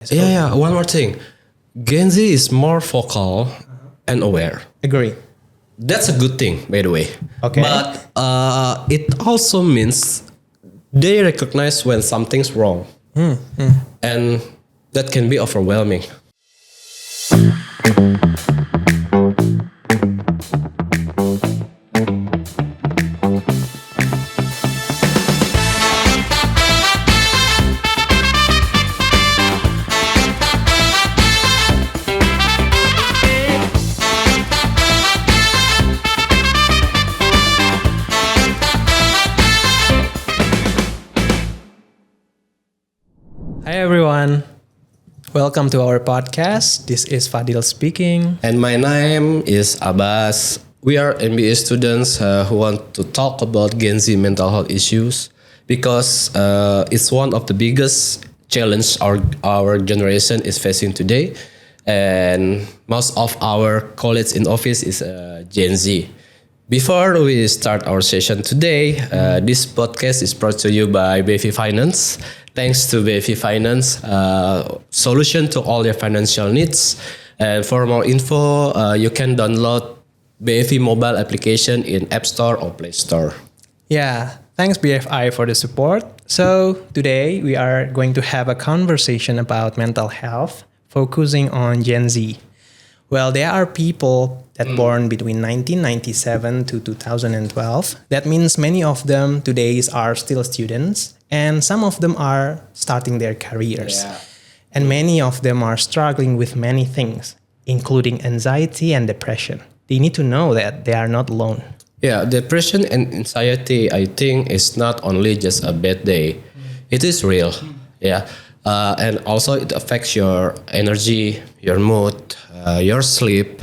Yeah. One more thing. Gen Z is more vocal and aware. Agree. That's a good thing, by the way. Okay. But it also means they recognize when something's wrong. And that can be overwhelming. Hi everyone. Welcome to our podcast. This is Fadil speaking. And my name is Abbas. We are MBA students who want to talk about Gen Z mental health issues because it's one of the biggest challenge our generation is facing today. And most of our colleagues in office is Gen Z. Before we start our session today, this podcast is brought to you by BFI Finance. Thanks to BFI Finance, solution to all your financial needs. And for more info, you can download BFI mobile application in App Store or Play Store. Yeah, thanks BFI for the support. So today we are going to have a conversation about mental health, focusing on Gen Z. Well, there are people that born between 1997 to 2012. That means many of them today are still students, and some of them are starting their careers. Yeah. And many of them are struggling with many things, including anxiety and depression. They need to know that they are not alone. Yeah, depression and anxiety, I think, is not only just a bad day. It is real. Yeah. And also it affects your energy, your mood, your sleep,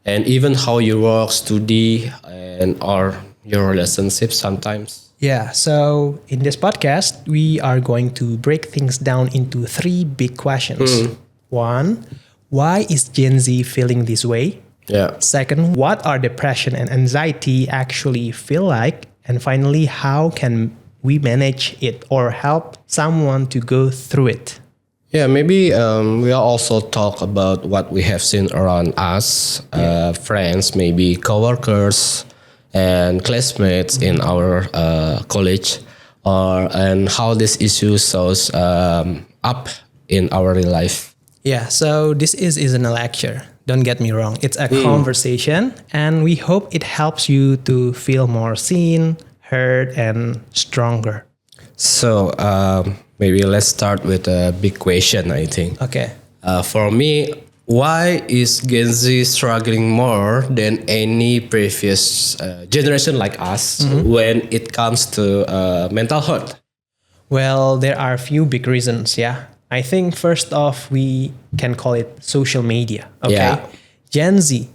and even how you work, study, and or your relationships sometimes. Yeah, so in this podcast, we are going to break things down into three big questions. One, why is Gen Z feeling this way? Yeah. Second, what are depression and anxiety actually feel like? And finally, how can we manage it or help someone to go through it? Yeah, maybe we'll also talk about what we have seen around us, friends, maybe coworkers, and classmates in our college, and how this issue shows up in our real life. Yeah, so this isn't a lecture. Don't get me wrong. It's a conversation, and we hope it helps you to feel more seen, heard, and stronger. So maybe let's start with a big question, I think. Okay. For me, why is Gen Z struggling more than any previous generation like us when it comes to mental health? Well, there are a few big reasons, yeah. I think first off, we can call it social media, okay? Yeah. Gen Z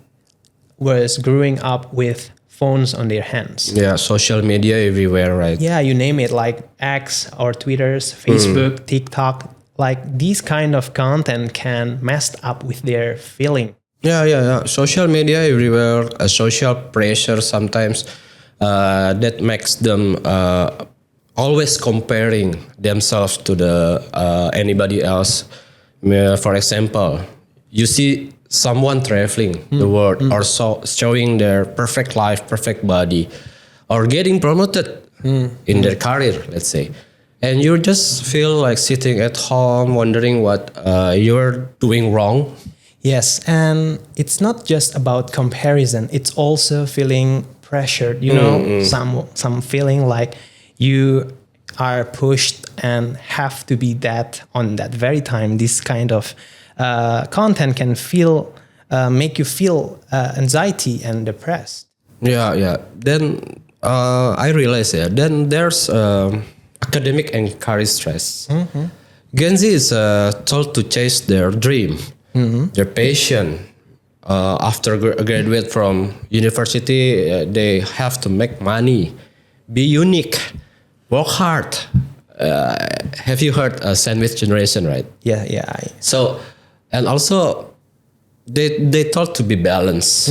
was growing up with phones on their hands. Yeah, social media everywhere, right? Yeah, you name it, like X or Twitter's, Facebook, TikTok. Like these kind of content can mess up with their feeling. Yeah. Social media everywhere, social pressure sometimes that makes them always comparing themselves to the anybody else. For example, you see someone traveling the world or showing their perfect life, perfect body, or getting promoted in their career, let's say. And you just feel like sitting at home wondering what you're doing wrong. Yes, and it's not just about comparison. It's also feeling pressured, you know, some feeling like you are pushed and have to be that on that very time. This kind of content can make you feel anxiety and depressed. Yeah. Then I realize then there's academic and career stress. Gen Z is told to chase their dream, their passion. After graduate from university, they have to make money, be unique, work hard. Have you heard sandwich generation, right? Yeah. So, and also they taught to be balanced.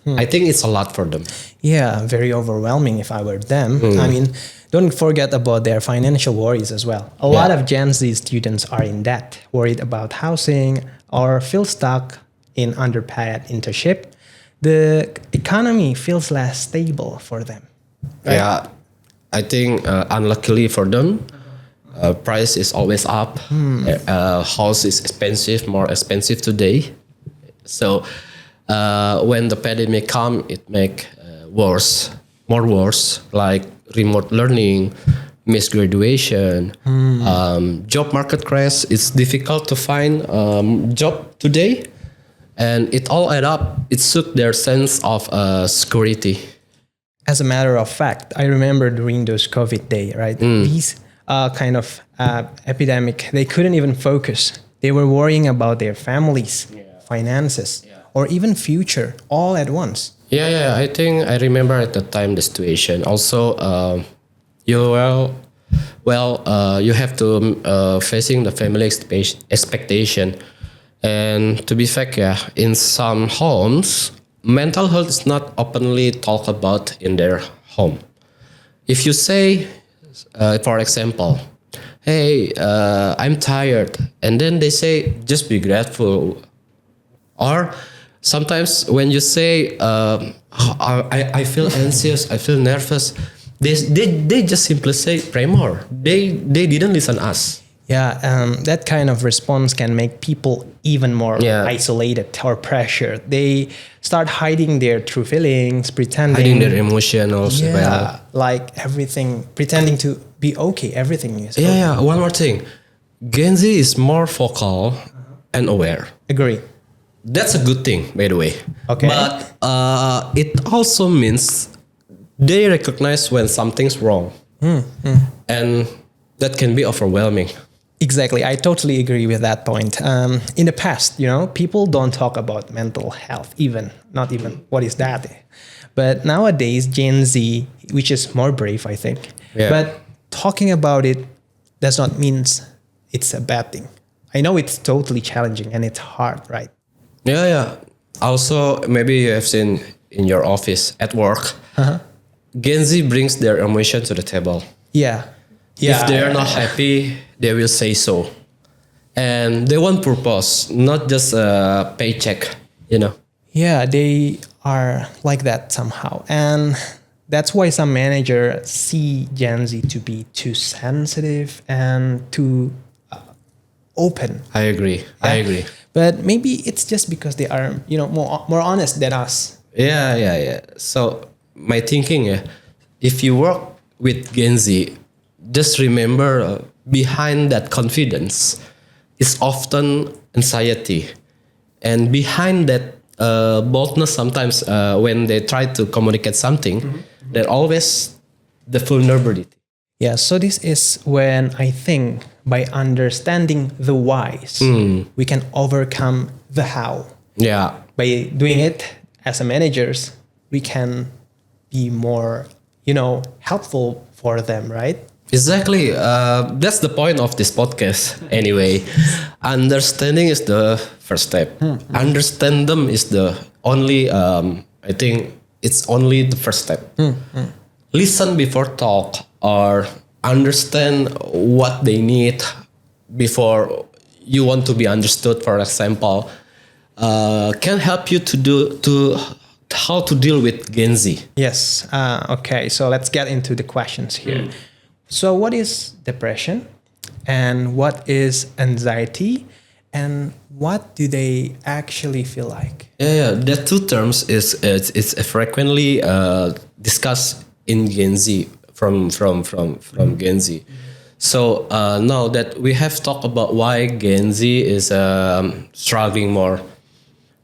I think it's a lot for them. Yeah, very overwhelming if I were them. I mean, don't forget about their financial worries as well. A lot of Gen Z students are in debt, worried about housing, or feel stuck in underpaid internship. The economy feels less stable for them. Right? Yeah, I think unluckily for them, price is always up. House is expensive, more expensive today. So when the pandemic come, it make more worse, like remote learning, misgraduation, job market crash. It's difficult to find job today, and it all add up. It took their sense of security. As a matter of fact, I remember during those COVID day, right? These kind of epidemic, they couldn't even focus. They were worrying about their families, finances, or even future all at once. Yeah. I think I remember at the time the situation. Also, you you have to facing the family expectation, and to be fair, in some homes, mental health is not openly talked about in their home. If you say, for example, "Hey, I'm tired," and then they say, "Just be grateful," or sometimes when you say, I feel anxious, I feel nervous, they just simply say, "Pray more." They didn't listen us. Yeah, that kind of response can make people even more isolated or pressured. They start hiding their true feelings, pretending. Hiding their emotion also. Yeah, like everything, pretending to be okay. Everything is okay. Yeah. One more thing. Gen Z is more vocal and aware. Agree. That's a good thing, by the way. Okay. But it also means they recognize when something's wrong. And that can be overwhelming. Exactly. I totally agree with that point. In the past, people don't talk about mental health, not even what is that. But nowadays, Gen Z, which is more brave, I think. Yeah. But talking about it does not mean it's a bad thing. I know it's totally challenging and it's hard, right? Yeah. Also, maybe you have seen in your office at work, Gen Z brings their emotion to the table. Yeah. If they are not happy, they will say so. And they want purpose, not just a paycheck, Yeah, they are like that somehow. And that's why some managers see Gen Z to be too sensitive and too open. I agree. But maybe it's just because they are, more honest than us. Yeah. So my thinking, if you work with Gen Z, just remember behind that confidence is often anxiety. And behind that boldness, sometimes when they try to communicate something, they're always the vulnerability. Yeah, so this is when I think by understanding the whys, we can overcome the how. Yeah. By doing it as a managers, we can be more, helpful for them, right? Exactly. That's the point of this podcast. Anyway, understanding is the first step. Understand them is the only. I think it's only the first step. Listen before talk, or understand what they need before you want to be understood. For example, can help you to how to deal with Gen Z. Yes. Okay. So let's get into the questions here. So what is depression and what is anxiety and what do they actually feel like? Yeah. The two terms is it's frequently discussed in Gen Z from Gen Z. So now that we have talked about why Gen Z is struggling more,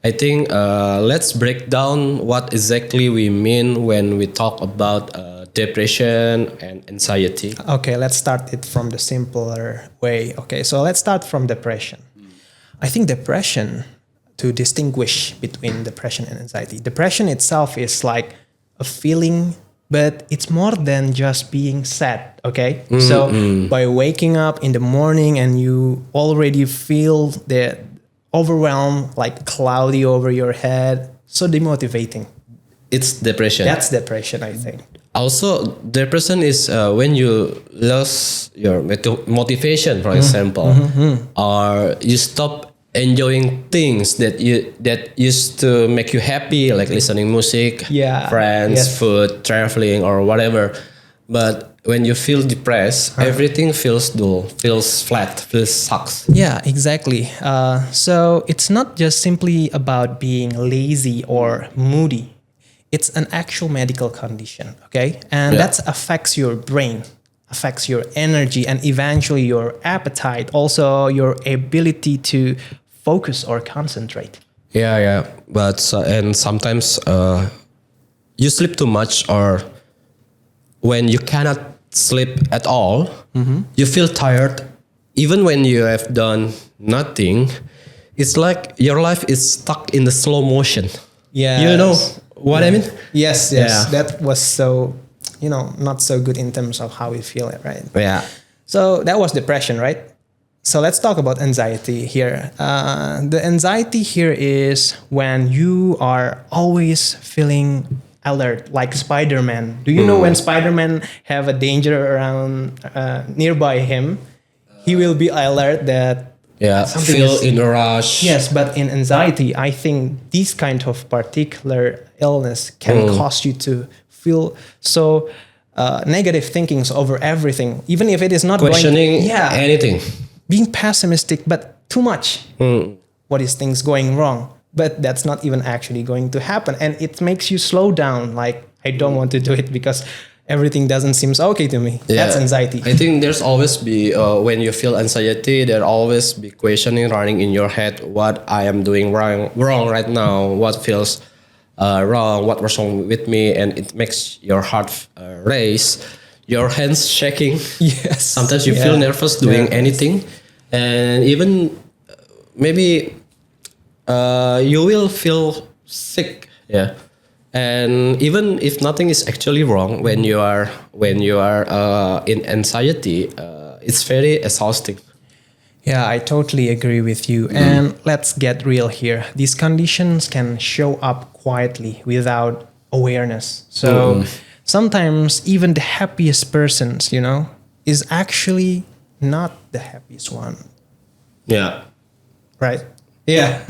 I think let's break down what exactly we mean when we talk about depression and anxiety. Okay, let's start it from the simpler way. Okay, so let's start from depression. I think depression, to distinguish between depression and anxiety, depression itself is like a feeling, but it's more than just being sad, okay? So by waking up in the morning and you already feel the overwhelm, like cloudy over your head, so demotivating. it's depression. That's depression, I think. Also, depression is when you lose your motivation, for example, or you stop enjoying things that used to make you happy, like listening music, Yeah. friends, Yes. food, traveling, or whatever. But when you feel depressed, everything feels dull, feels flat, feels sucks. Yeah, exactly. So it's not just simply about being lazy or moody. It's an actual medical condition, okay? And Yeah. that affects your brain, affects your energy, and eventually your appetite, also your ability to focus or concentrate. Yeah. But and sometimes you sleep too much, or when you cannot sleep at all, you feel tired, even when you have done nothing. It's like your life is stuck in the slow motion. Yeah. You know what I mean? Yes. Yeah. That was so, not so good in terms of how we feel it, right? Yeah. So that was depression, right? So let's talk about anxiety here. The anxiety here is when you are always feeling alert, like Spider-Man. Do you know when Spider-Man have a danger around nearby him, he will be alert that Yeah. something Feel is- in a rush. Yes, but in anxiety, I think this kind of particular illness can cause you to feel so negative thinkings over everything, even if it is not Questioning going. anything. Being pessimistic, but too much. What is things going wrong? But that's not even actually going to happen, and it makes you slow down. Like, I don't want to do it because everything doesn't seem okay to me. That's anxiety. I think there's always be when you feel anxiety, there always be questioning running in your head. What I am doing wrong right now? What feels wrong? What was wrong with me? And it makes your heart race, your hands shaking. Yes. Sometimes you feel nervous doing anything, and even maybe you will feel sick. Yeah. And even if nothing is actually wrong, when you are in anxiety, it's very exhausting. Yeah, I totally agree with you. And let's get real here. These conditions can show up quietly without awareness. So sometimes even the happiest persons, is actually not the happiest one, Yeah. right? Yeah.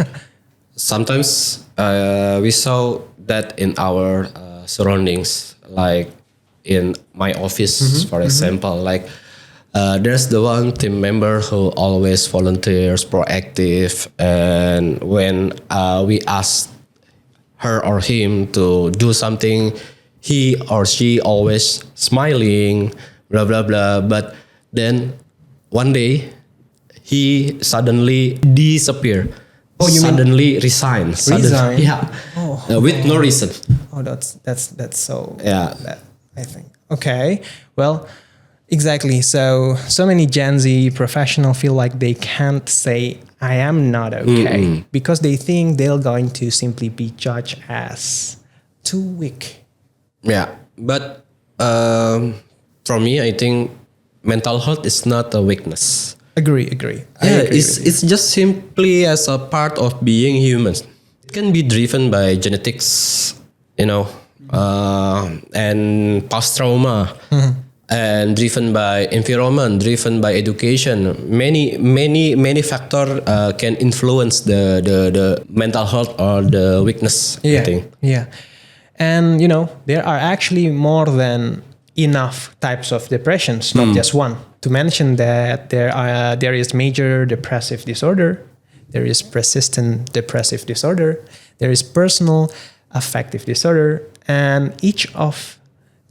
Sometimes we saw that in our surroundings, like in my office, for example. Like there's the one team member who always volunteers, proactive, and when we ask her or him to do something, he or she always smiling, blah blah blah. But then one day he suddenly disappear. Oh, you mean suddenly resign. resign? Yeah. Oh, With no reason. Oh, that's so Yeah. bad, I think. Okay. Well, exactly. So many Gen Z professionals feel like they can't say I am not okay because they think they're going to simply be judged as too weak. Yeah. But for me, I think mental health is not a weakness. Agree. I Yeah, agree it's with you. it's just simply as a part of being human. It can be driven by genetics, and past trauma, and driven by environment, driven by education. Many factors can influence the mental health or the weakness. I think. Yeah. And there are actually more than enough types of depressions, not just one. To mention that there is major depressive disorder, there is persistent depressive disorder, there is personal affective disorder, and each of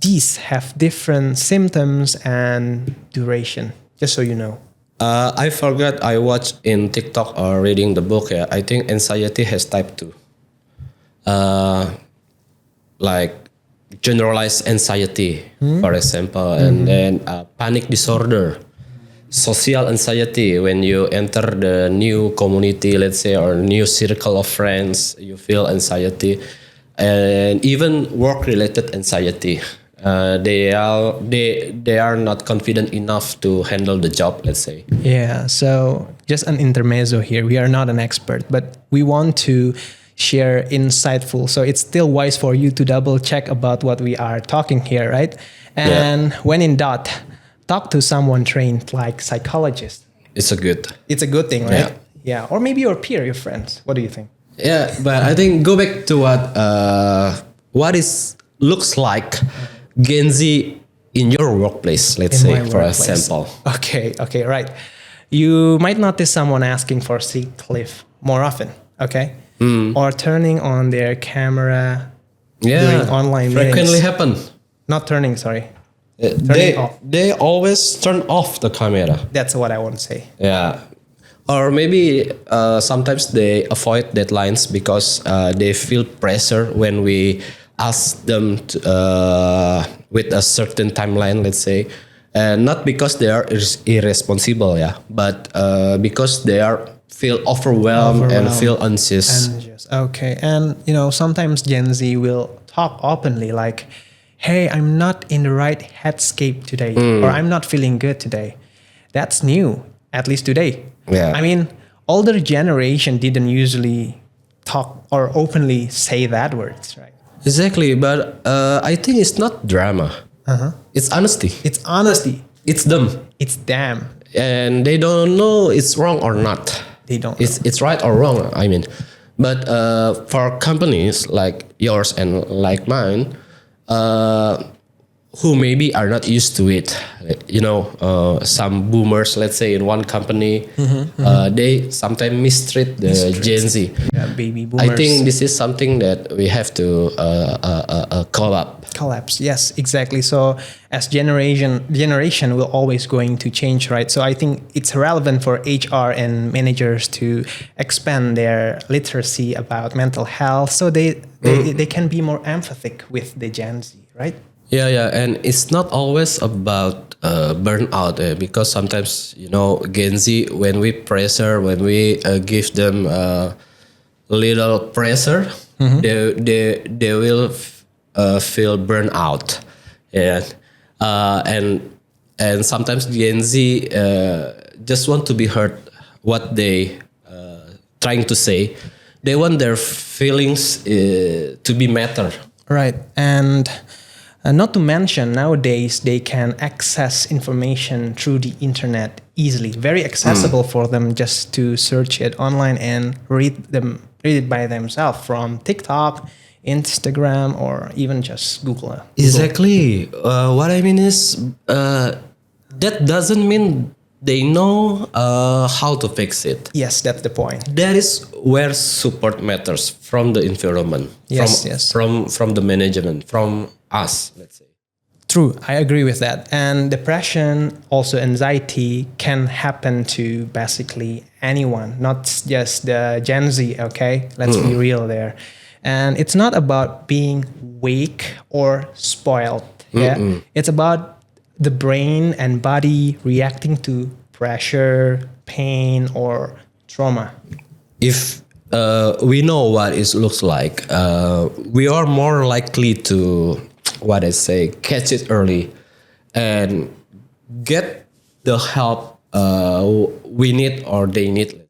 these have different symptoms and duration. Just so you know. I forgot I watched in TikTok or reading the book. Yeah, I think anxiety has type 2. Like generalized anxiety, for example, and then panic disorder, social anxiety. When you enter the new community, let's say, or new circle of friends, you feel anxiety, and even work-related anxiety. They are not confident enough to handle the job, let's say. Yeah, so just an intermezzo here. We are not an expert, but we want to share insightful. So it's still wise for you to double check about what we are talking here, right? And when in doubt, talk to someone trained like psychologist. It's It's a good thing, right? Yeah. Or maybe your peer, your friends. What do you think? Yeah, but I think go back to what is looks like Gen Z in your workplace, let's say, my for workplace. example. Okay, right. You might notice someone asking for sick leave more often, okay? Or turning on their camera during online frequently meetings. happen. Not turning, sorry. They off. they always turn off the camera. That's what I want to say. Yeah. Or maybe sometimes they avoid deadlines because they feel pressure when we ask them to, with a certain timeline, let's say. Not because they are irresponsible, but because they are feel overwhelmed and feel anxious. Okay, and sometimes Gen Z will talk openly like, "Hey, I'm not in the right headscape today," or "I'm not feeling good today." That's new, at least today. Yeah. I mean, older generation didn't usually talk or openly say that words, right? Exactly, but I think it's not drama. It's honesty. It's honesty. It's them, It's them. and they don't know it's wrong or not. They don't. It's right or wrong. I mean, but for companies like yours and like mine, who maybe are not used to it, some boomers, let's say in one company, they sometimes mistreat the Gen Z. Yeah, baby boomers. I think this is something that we have to collapse. Yes, exactly. So as generation will always going to change, right? So I think it's relevant for HR and managers to expand their literacy about mental health, so they can be more empathic with the Gen Z, right? Yeah, and it's not always about burnout, because sometimes Gen Z, when we give them little pressure, they will feel burnout, and sometimes Gen Z just want to be heard what they trying to say. They want their feelings to be matter. Right, and not to mention nowadays they can access information through the internet easily, very accessible for them just to search it online and read it by themselves from TikTok, Instagram, or even just Google. Exactly. What I mean is that doesn't mean they know how to fix it. Yes, that's the point. That is where support matters from the environment, from the management, from us, let's say. True, I agree with that. And depression, also anxiety, can happen to basically anyone, not just the Gen Z, okay? Let's be real there. And it's not about being weak or spoiled. Yeah, it's about the brain and body reacting to pressure, pain, or trauma. If we know what it looks like, we are more likely to, catch it early and get the help we need or they need.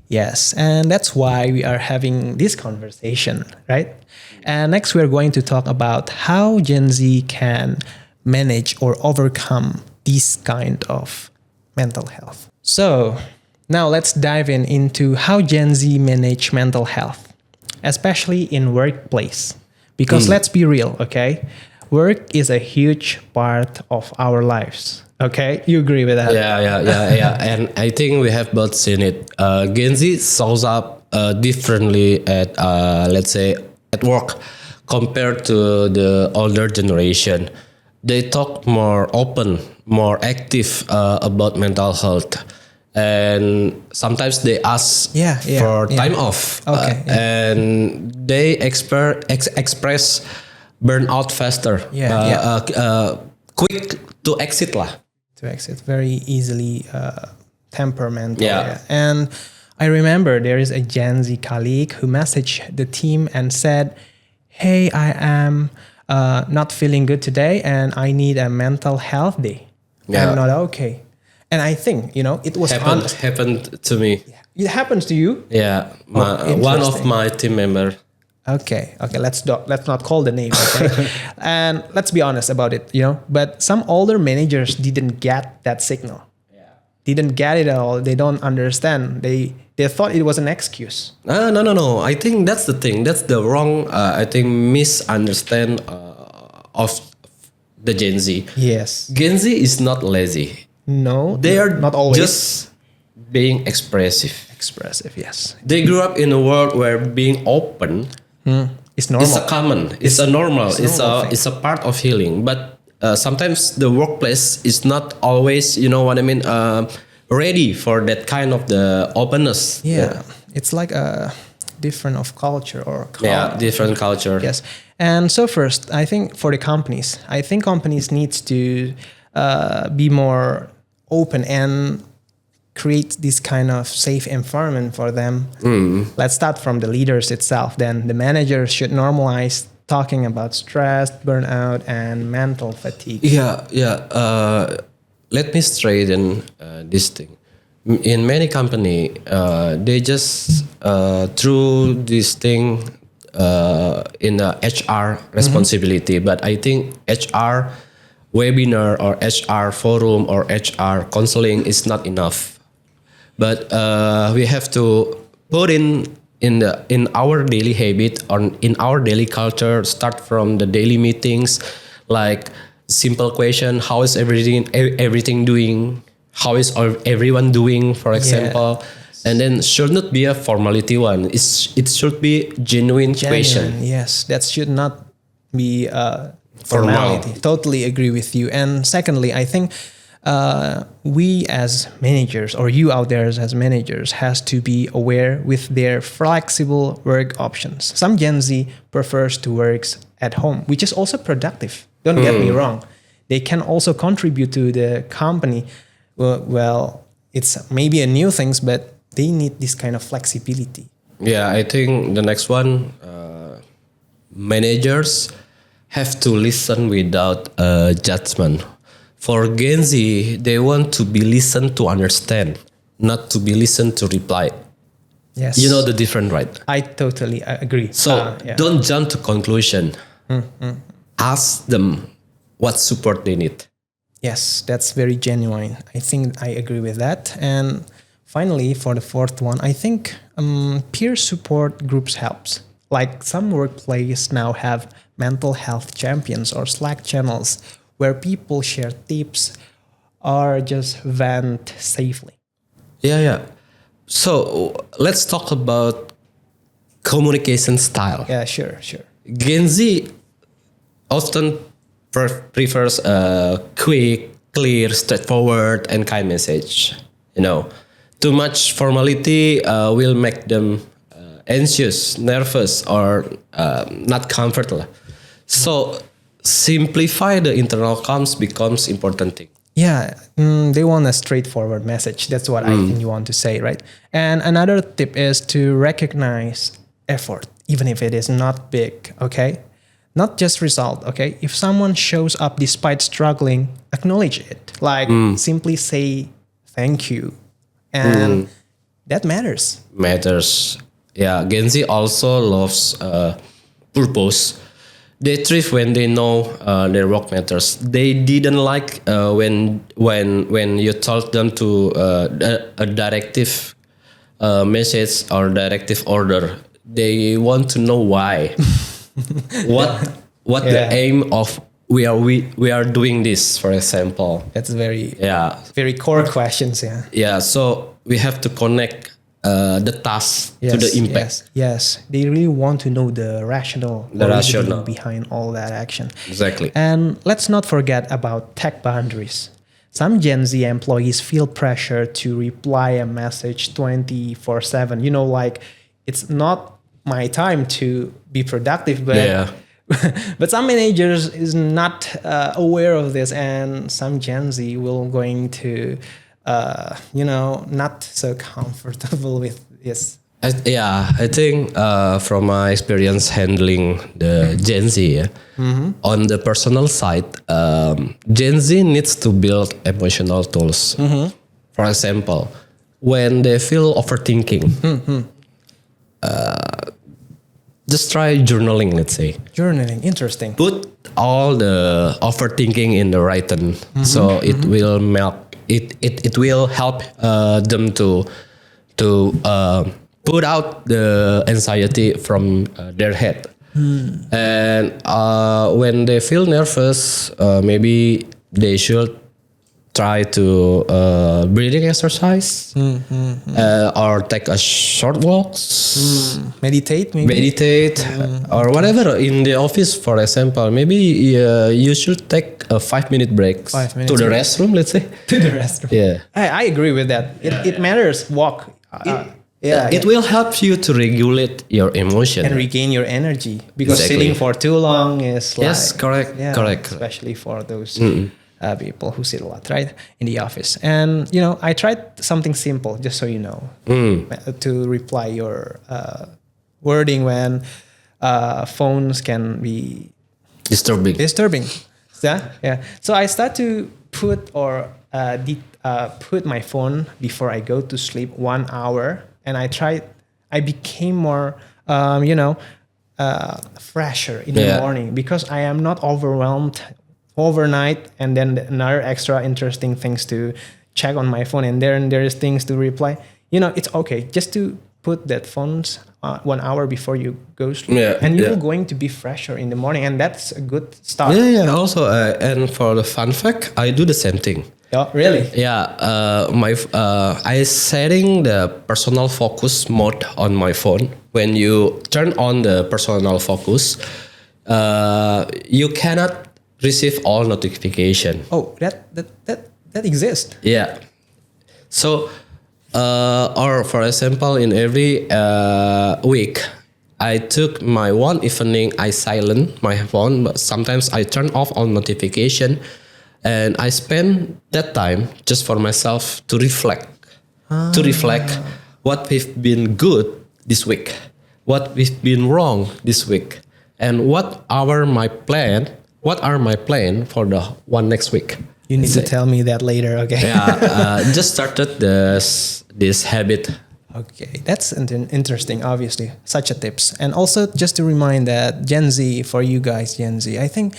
Yes, and that's why we are having this conversation, right? And next we're going to talk about how Gen Z can manage or overcome this kind of mental health. So now let's dive into how Gen Z manage mental health, especially in workplace. Because let's be real, okay? Work is a huge part of our lives. Okay, you agree with that? Yeah. And I think we have both seen it. Gen Z shows up differently at, let's say, at work compared to the older generation. They talk more open, more active about mental health. And sometimes they ask for time off. And they express burnout faster. Quick to exit lah. To exit very easily, temperamental. And I remember there is a Gen Z colleague who messaged the team and said, "Hey, I am not feeling good today and I need a mental health day. I'm not okay." And I think, it was happened to me. it happens to you. Yeah, one of my team member. Okay. Let's not call the name. Okay, and let's be honest about it. But some older managers didn't get that signal. Yeah. Didn't get it at all. They don't understand. They thought it was an excuse. No. I think that's the thing. That's the wrong. I think misunderstand of the Gen Z. Yes. Gen Z is not lazy. No, They are not always just being expressive. expressive. Yes. They grew up in a world where being open It's normal. is a common. It's a normal. it's a normal thing. It's a part of healing. But sometimes the workplace is not always, ready for that kind of the openness. Yeah. It's like a different of culture or Different culture. Yes. And so first, I think for the companies, needs to be more open and create this kind of safe environment for them. Let's start from the leaders itself. Then the managers should normalize talking about stress, burnout, and mental fatigue. Let me straighten this thing. In many company, they just threw this thing in the HR responsibility. But I think HR webinar or HR forum or HR counseling is not enough. But we have to put in our daily habit or in our daily culture. Start from the daily meetings, like simple question: how is everything doing? How is everyone doing? For example, and then should not be a formality one. It should be genuine question. Yes, that should not be formality. Totally agree with you. And secondly, I think we as managers, or you out there as managers, has to be aware with their flexible work options. Some Gen Z prefers to work at home, which is also productive. Don't get me wrong. They can also contribute to the company. Well, it's maybe a new things, but they need this kind of flexibility. Yeah, I think the next one, managers have to listen without judgment. For Gen Z, they want to be listened to understand, not to be listened to reply. Yes. You know the difference, right? I totally agree. So don't jump to conclusion. Ask them what support they need. Yes, that's very genuine. I think I agree with that. And finally, for the fourth one, I think peer support groups helps. Like some workplaces now have mental health champions or Slack channels where people share tips or just vent safely. Yeah. So let's talk about communication style. Yeah, sure. Gen Z often prefers a quick, clear, straightforward, and kind message. Too much formality will make them anxious, nervous, or not comfortable. So simplify the internal comms becomes important thing. Yeah, they want a straightforward message. That's what I think you want to say, right? And another tip is to recognize effort, even if it is not big, okay? Not just result, okay? If someone shows up despite struggling, acknowledge it. Like simply say thank you. And that matters. Yeah, Gen Z also loves purpose. They thrive when they know their work matters. They didn't like when you told them to a directive message or directive order. They want to know why. what the aim of we are doing this, for example. That's very core questions. Yeah. So we have to connect the task to the impact. Yes. They really want to know the rationale behind all that action. Exactly. And let's not forget about tech boundaries. Some Gen Z employees feel pressure to reply a message 24/7. Like it's not my time to be productive, but but some managers is not aware of this, and some Gen Z will going to not so comfortable with this. I think from my experience handling the Gen Z, on the personal side, Gen Z needs to build emotional tools. For example, when they feel overthinking, just try journaling, let's say. Journaling, interesting. Put all the overthinking in the written, so it will it will help them to put out the anxiety from their head. And when they feel nervous, maybe they should try to breathing exercise or take a short walks. Meditate, maybe. Meditate or whatever in the office, for example. Maybe you should take a 5-minute break 5 minutes to the break. restroom, let's say. To the restroom. Yeah. I agree with that. It matters. Walk. It will help you to regulate your emotion. And regain your energy, because Exactly. sitting for too long is like, Yes, correct, correct. especially for those people who sit a lot, right, in the office. And I tried something simple, just so you know, to reply your wording when phones can be disturbing. Yeah. So I start to put put my phone before I go to sleep 1 hour, and I became more, fresher in the morning, because I am not overwhelmed overnight, and then another extra interesting things to check on my phone, and then there is things to reply. It's okay just to put that phones 1 hour before you go sleep, and you're going to be fresher in the morning, and that's a good start. Also, and for the fun fact, I do the same thing. Oh, really? I setting the personal focus mode on my phone. When you turn on the personal focus, you cannot receive all notification. Oh, that exists. Yeah. So, or for example, in every week, I took my one evening, I silent my phone, but sometimes I turn off all notification, and I spend that time just for myself to reflect. To reflect what we've been good this week, what we've been wrong this week, and what are my plan for the one next week. You need to tell me that later, okay? Just started this habit. Okay, that's interesting, obviously. Such a tips. And also just to remind that Gen Z, for you guys, Gen Z, I think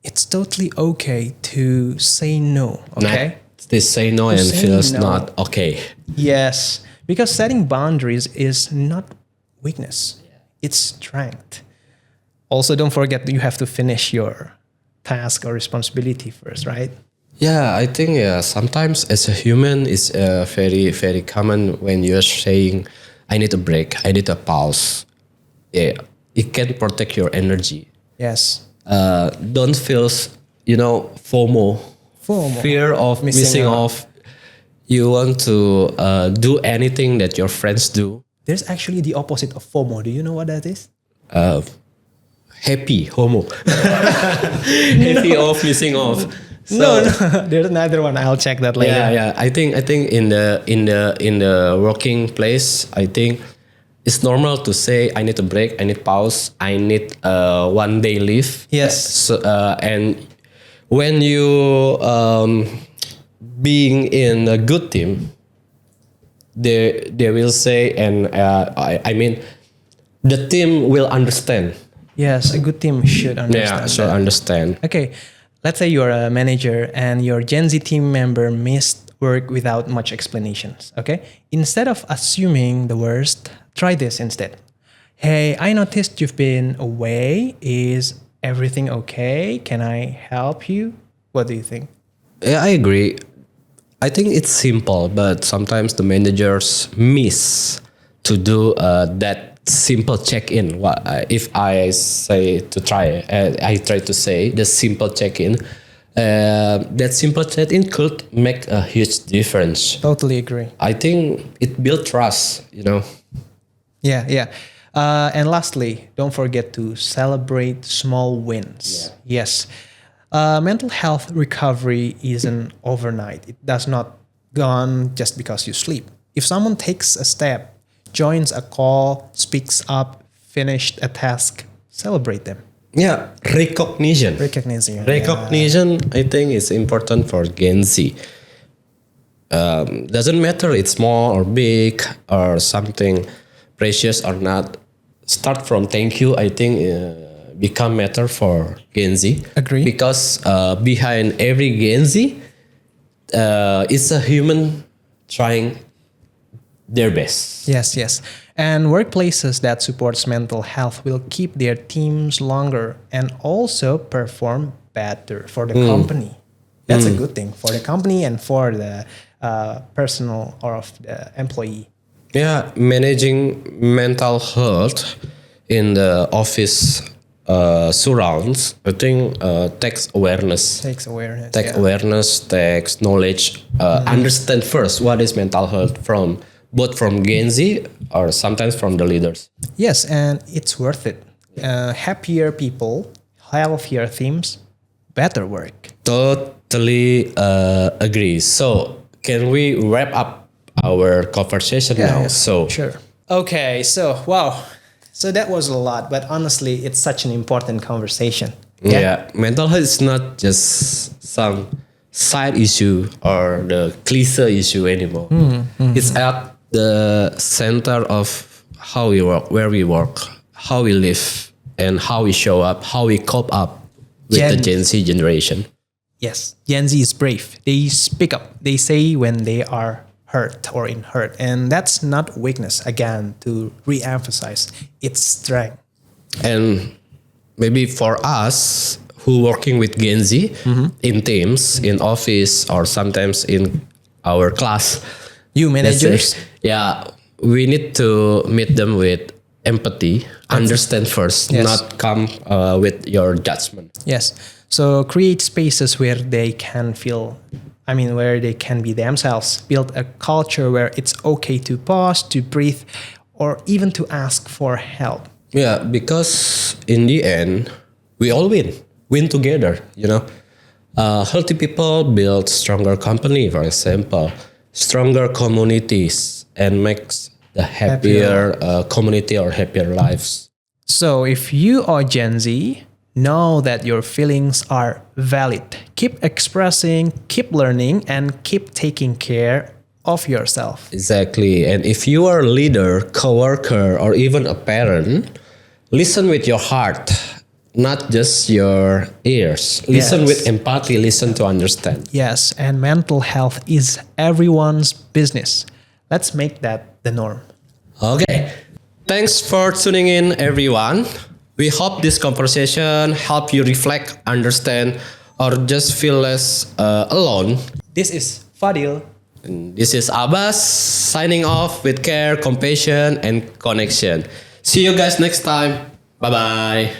it's totally okay to say no, okay? They say no and feels not okay. Yes, because setting boundaries is not weakness, it's strength. Also, don't forget that you have to finish your task or responsibility first, right? Yeah, I think sometimes as a human, it's very, very common when you're saying, I need a break, I need a pause. Yeah, it can protect your energy. Yes. Don't feel, FOMO. Fear of missing off. You want to do anything that your friends do. There's actually the opposite of FOMO. Do you know what that is? Happy, homo. Happy of missing off. So, no, there's another one. I'll check that later. Yeah. I think in the working place, I think it's normal to say I need a break, I need pause, I need 1 day leave. Yes. So and when you being in a good team, they will say, and I mean, the team will understand. Yes, a good team should understand. Yeah, should understand. Okay, let's say you're a manager and your Gen Z team member missed work without much explanations. Okay, instead of assuming the worst, try this instead. Hey, I noticed you've been away. Is everything okay? Can I help you? What do you think? Yeah, I agree. I think it's simple, but sometimes the managers miss to do that simple check-in. If I say to try, I try to say the simple check-in. That simple check-in could make a huge difference. Totally agree. I think it builds trust, Yeah. And lastly, don't forget to celebrate small wins. Yeah. Yes. Mental health recovery isn't overnight. It does not gone just because you sleep. If someone takes a step, joins a call, speaks up, finished a task, celebrate them. Yeah, recognition. Recognition. I think is important for Gen Z. Doesn't matter it's small or big or something precious or not. Start from thank you. I think become matter for Gen Z. Agree. Because behind every Gen Z, it's a human trying their best. Yes, yes. And workplaces that supports mental health will keep their teams longer and also perform better for the company. That's a good thing for the company and for the personal or of the employee. Yeah, managing mental health in the office surrounds, I think, takes awareness. Takes awareness. Take awareness, takes knowledge, understand first what is mental health from both from Gen Z or sometimes from the leaders. Yes, and it's worth it. Happier people, healthier teams, better work. Totally agree. So can we wrap up our conversation now? So Sure. Okay, so wow. So that was a lot, but honestly, it's such an important conversation. yeah, mental health is not just some side issue or the cliche issue anymore. It's at the center of how we work, where we work, how we live, and how we show up, how we cope up with the Gen Z generation. Yes, Gen Z is brave. They speak up. They say when they are hurt or in hurt. And that's not weakness, again, to re-emphasize. It's strength. And maybe for us who working with Gen Z in teams, in office, or sometimes in our class, You managers, yeah, we need to meet them with empathy, understand first, Yes. not come with your judgment. yes. So create spaces where they can where they can be themselves. Build a culture where it's okay to pause, to breathe, or even to ask for help. Yeah, because in the end, we all win together. Healthy people build stronger company, for example, stronger communities, and makes the happier community or happier lives. So if you are Gen Z, know that your feelings are valid. Keep expressing, keep learning, and keep taking care of yourself. Exactly. And if you are a leader, coworker, or even a parent, listen with your heart, not just your ears. Listen Yes. with empathy, listen to understand. Yes, and mental health is everyone's business. Let's make that the norm. Okay. Thanks for tuning in, everyone. We hope this conversation help you reflect, understand, or just feel less alone. This is Fadil. And this is Abbas signing off with care, compassion, and connection. See you guys next time. Bye bye.